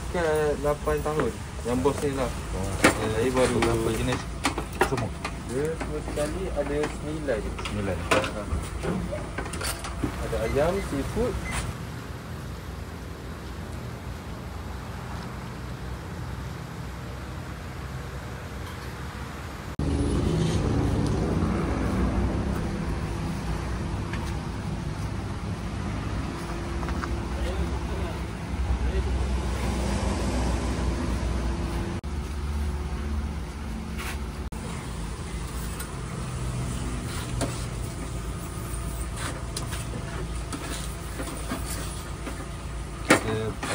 dekat 8 tahun. Yang bos ni lah. Saya baru Berapa jenis semua? dia semua sekali ada 9. 9. Ada ayam, seafood.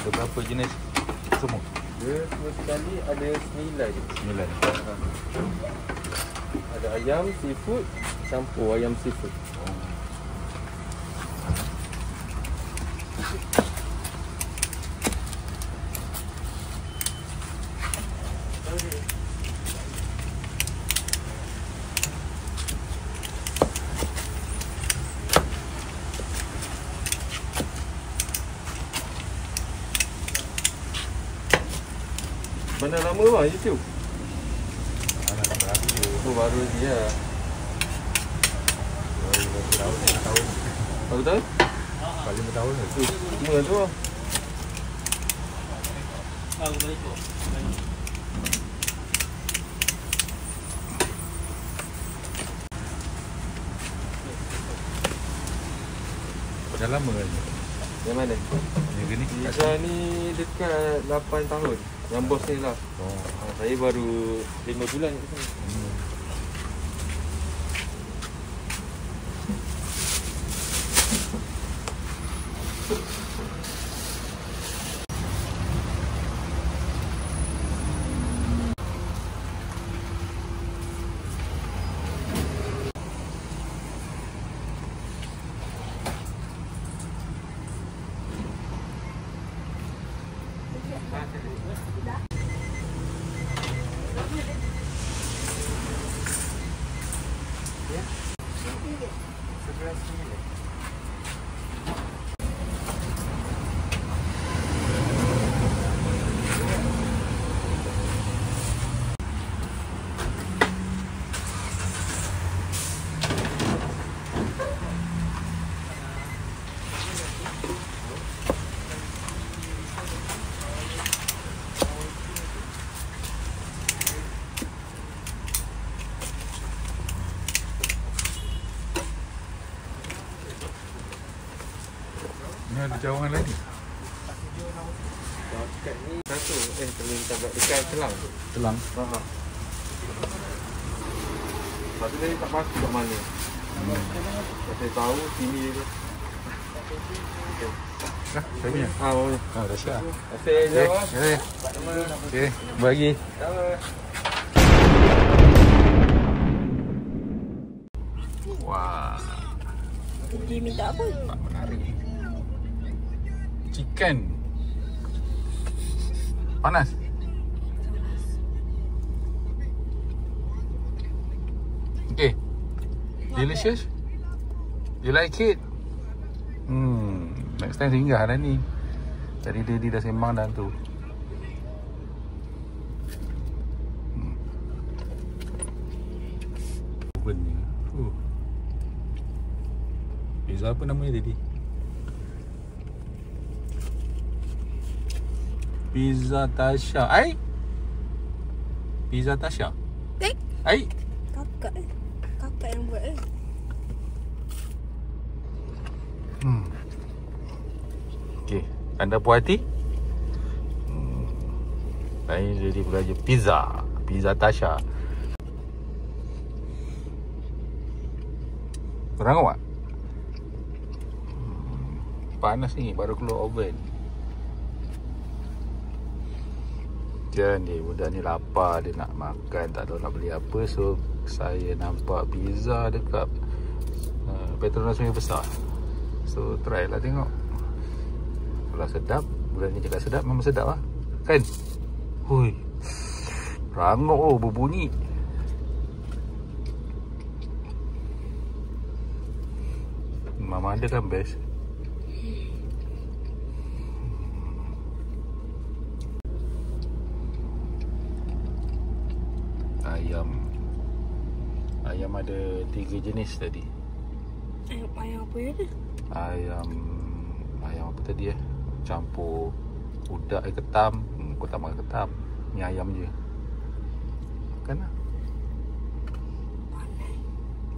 Ada berapa jenis semua? Dia semua sekali ada 9. 9. Ada ayam, seafood, campur ayam seafood. Mana lama bang YouTube? Oh baru dia. Baru tahun? 5 tahun dah. Semua tu bang. Dah lama kan? Yang mana? Yang gini? Isa ni dekat 8 tahun. Yang bos ni lah. Saya baru 5 bulan kat sini. Ni ada cawangan lagi. Dekat ni satu. Kalau kita buat dekat Kelang. Telang. Haa. Lepas tu dia tak pasti kat mana. Saya tahu sini je. Dah, saya punya. Punya. Dah siap. Terima kasih. Okey. Okey, bagi. Wah, Dia minta apa? menarik. Chicken. Panas. Okay. Delicious. You like it? Next time singgah dah ni. Tadi dia dah sembang dah tu. Oven ni. Pizza apa namanya tadi? Pizza Tasha. Pizza Tasha. Kakak yang buat Okey, anda puas hati? Saya jadi belajar Pizza Tasha. Kurang awak? Panas ni, baru keluar oven. Dia ni, budak ni lapar, dia nak makan, tak tahu nak beli apa. So, saya nampak pizza dekat Petronas Sungai Besar. So, try lah tengok. Kalau sedap, budak ni cakap sedap, memang sedap lah. Kan? Hui, rangok berbunyi. Mama ada kan best. Ayam ada 3 jenis tadi. Ayam apa ya tu? Ayam apa tadi campur udak ketam. Kau tak makan ketam. Ni ayam je. Makan lah.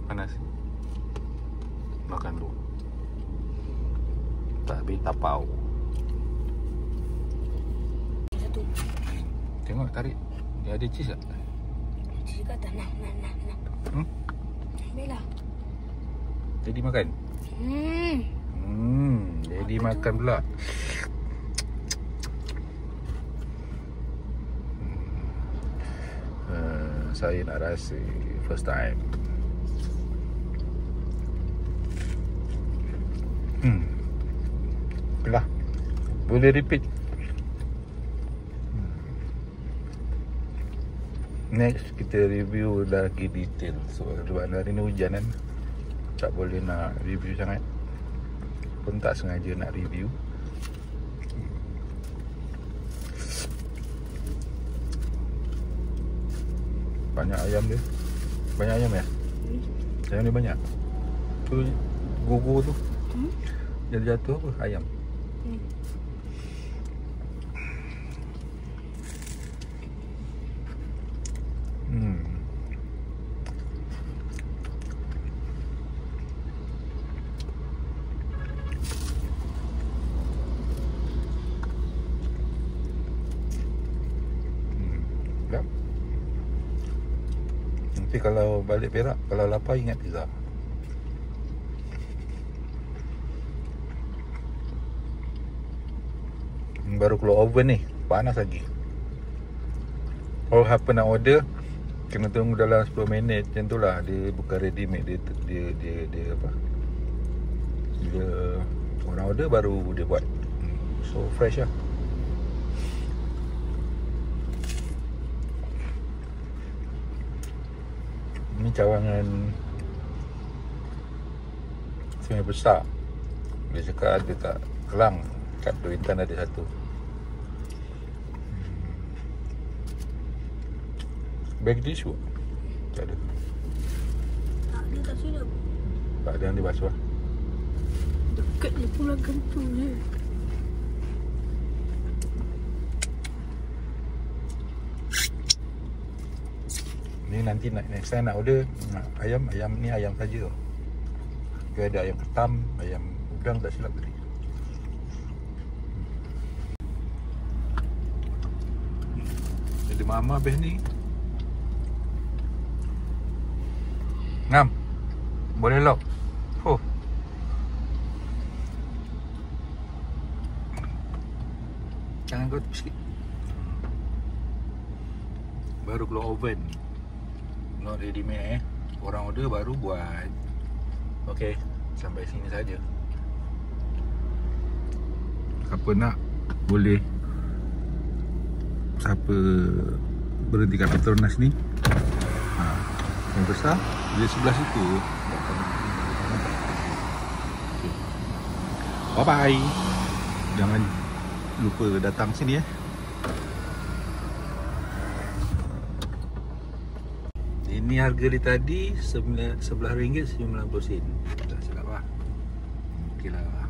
Panas. Makan dulu. Tak habis tapau. Satu. Tengok tarik. Dia ada cheese tak? Cheese kat atas. Nak. Ambil lah. Jadi makan? Jadi makan pula. Saya nak rasa first time. Lah. Boleh repeat. Next kita review lagi detail. Sebab hari ni hujan kan, tak boleh nak review sangat. Pun tak sengaja nak review. Banyak ayam dia. Banyak ayam ya? Ayam ni banyak. Tu gugur tu. Dia jatuh apa? Ayam. Nanti kalau balik Perak, kalau lapar ingat pizza. Baru keluar oven ni, panas lagi. Kalau apa nak order, kena tunggu dalam 10 minit. Macam tu lah, dia bukan ready made. Dia apa, dia orang order baru dia buat. So fresh lah. Ni cawangan Sungai Besar. Dia cakap ada tak Kelang, kat Duitan ada satu. Bag tisu tak ada. Tak ada, tak silap. Tak ada yang dibasuh. Dekat dia pula kentu je. Ni nanti next time nak order ayam ni ayam saja. Dia ada ayam ketam, ayam udang tak silap tadi. Jadi mama beh ni. Ngam. Boleh lock. Jangan kau sikit. Baru keluar oven. Not ready made Orang order baru buat. Okay, sampai sini saja. Siapa nak boleh, siapa berhenti kat Petronas ni, yang besar dia sebelah situ. Okay. Bye bye. Jangan lupa datang sini Ini harga dia tadi RM11.90. Tak silap lah. Okey lah.